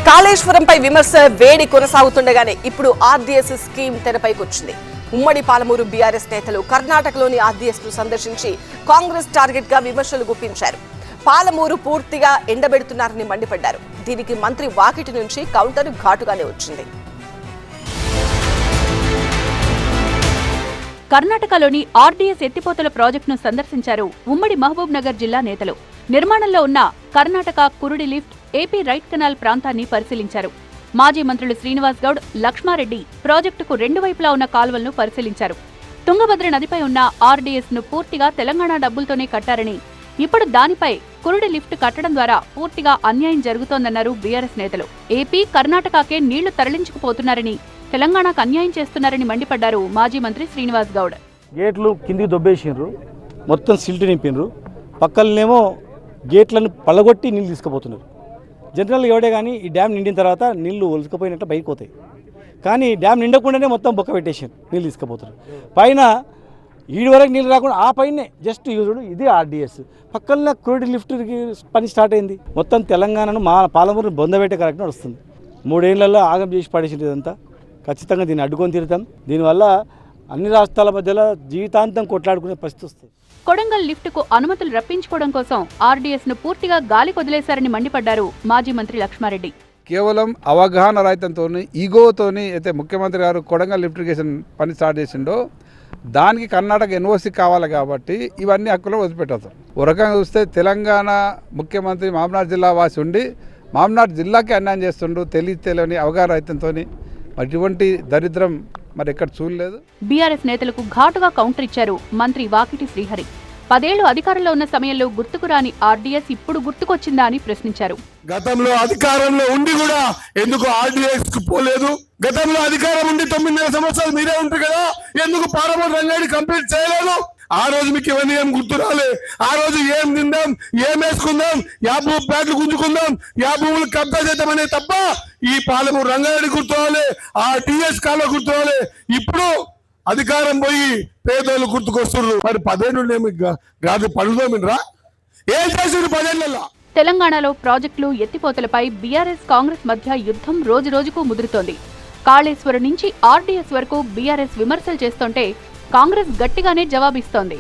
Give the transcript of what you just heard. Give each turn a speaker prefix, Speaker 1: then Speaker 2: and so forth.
Speaker 1: కాళేశ్వరంపై విమర్శ వేడి కొనసాగుతుండగానే ఇప్పుడు ఆర్డీఎస్ స్కీమ్ తెరపైకి వచ్చింది. ఉమ్మడి పాలమూరు బీఆర్ఎస్ నేతలు కర్ణాటకలోని ఆర్డీఎస్ ను సందర్శించి కాంగ్రెస్ టార్గెట్ గా విమర్శలు గుప్పించారు. పాలమూరు పూర్తిగా ఎండబెడుతున్నారని మండిపడ్డారు. దీనికి మంత్రి వాకిటి నుంచి కౌంటర్ ఘాటుగానే వచ్చింది.
Speaker 2: కర్ణాటకలోని ఆర్డీఎస్ ఎత్తిపోతల ప్రాజెక్టును సందర్శించారు ఉమ్మడి మహబూబ్ నగర్ జిల్లా నేతలు. నిర్మాణంలో ఉన్న Karnataka కురుడి lift, AP right canal ప్రాంతాన్ని పరిశీలించారు. మాజీ మంత్రులు శ్రీనివాస్ గౌడ్, లక్ష్మారెడ్డి ప్రాజెక్టుకు రెండు వైపులా ఉన్న కాల్వలను పరిశీలించారు. తుంగభద్ర నదిపై ఉన్న ఆర్డీఎస్ ను పూర్తిగా తెలంగాణ డబ్బులతోనే కట్టారని, ఇప్పుడు దానిపై కురుడి లిఫ్ట్ కట్టడం ద్వారా పూర్తిగా అన్యాయం జరుగుతోందన్నారు బీఆర్ఎస్ నేతలు. ఏపీ, కర్ణాటకకే నీళ్లు తరలించుకుపోతున్నారని, తెలంగాణకు అన్యాయం చేస్తున్నారని మండిపడ్డారు మాజీ మంత్రి శ్రీనివాస్ గౌడ్.
Speaker 3: గేట్లు కిందికి దొబ్బేసిండ్రు, మొత్తం సిల్ట్ నింపిండ్రు, పక్కలనేమో గేట్లను పళ్ళగొట్టి నీళ్ళు తీసుకుపోతున్నారు. జనరల్ ఎవడే కానీ ఈ డ్యామ్ నిండిన తర్వాత నీళ్లు ఒలుసుకుపోయినట్టు బయటకు పోతాయి, కానీ డ్యామ్ నిండకుండానే మొత్తం బొక్క పెట్టేసారు, నీళ్ళు తీసుకుపోతారు. పైన ఈడి వరకు నీళ్ళు రాకుండా ఆ పైనే జస్ట్ యూజుడు ఇది ఆర్డీఎస్ పక్కన క్రూడ్ లిఫ్ట్కి పని స్టార్ట్ అయింది. మొత్తం తెలంగాణను మా పాలమూరు బొందబెట్టే కరెక్ట్గా వస్తుంది. 3 ఏళ్లలో ఆగం చేసి పడేసింది ఇదంతా. ఖచ్చితంగా దీన్ని అడ్డుకొని తీరుతాం. దీనివల్ల అన్ని రాష్ట్రాల మధ్యలో జీవితాంతం కొట్లాడుకునే పరిస్థితి వస్తుంది.
Speaker 2: కొడంగల్ లిఫ్ట్ కు అనుమతులు రప్పించుకోవడం కోసం ఆర్డీఎస్ ను పూర్తిగా గాలి కొదిలేశారని మండిపడ్డారు మాజీ మంత్రి లక్ష్మారెడ్డి.
Speaker 4: కేవలం అవగాహన రహితంతో, ఈగోతోని అయితే ముఖ్యమంత్రి గారు కొడంగల్ లిఫ్టిగేషన్ పని స్టార్ట్ చేసిండో దానికి కర్ణాటక ఎన్ఓసి కావాలి కాబట్టి ఇవన్నీ హక్కులు వదిలిపెట్టేస్తారు. ఒక రకంగా చూస్తే తెలంగాణ ముఖ్యమంత్రి మామనాడు జిల్లా వాసి ఉండి మామనాడు జిల్లాకి అన్యాయం చేస్తుండ్రు. తెలియని అవగాహన రహితంతో అటువంటి దరిద్రం మరి ఎక్కడ చూడలేదు.
Speaker 2: బీఆర్ఎస్ నేతలకు ఘాటుగా కౌంటర్ ఇచ్చారు మంత్రి వాకిటి శ్రీహరి. 10 ఏళ్లు అధికారంలో ఉన్న సమయంలో గుర్తుకు రాని ఆర్డీఎస్ ఇప్పుడు గుర్తుకొచ్చిందా అని ప్రశ్నించారు.
Speaker 5: గతంలో అధికారంలో ఉండి కూడా ఎందుకు ఆర్డీఎస్ కు పోలేదు? గతంలో అధికారం ఉండి 9.5 సంవత్సరాలు మీరే ఉంటారు కదా, ఎందుకు పాలమూరు రంగారెడ్డి కంప్లీట్ చేయలేదు? ఆ రోజు మీకు ఇవన్నీ ఏం గుర్తు రాలే? ఆ రోజు ఏం తిందాం, ఏం వేసుకుందాం, బ్యాట్లు గుంజుకుందాం, భూములు కబ్జా చేద్దామనే తప్ప ఈ పాలమూరు రంగారెడ్డి గుర్తురాలే, ఆ టీఎస్ కాలో గుర్తురాలే. ఇప్పుడు అధికారం పోయి పేదోళ్ళు గుర్తుకొస్తున్నారు. మరి 10 ఏళ్ళు గాది పడుదోమినరా? ఏం చేసిండ్రు 10 ఏళ్లలో?
Speaker 2: తెలంగాణలో ప్రాజెక్టులు, ఎత్తిపోతలపై బీఆర్ఎస్ కాంగ్రెస్ మధ్య యుద్ధం రోజురోజుకు ముదురుతోంది. కాళేశ్వరం నుంచి ఆర్డీఎస్ వరకు బీఆర్ఎస్ విమర్శలు చేస్తుంటే కాంగ్రెస్ గట్టిగానే జవాబిస్తోంది.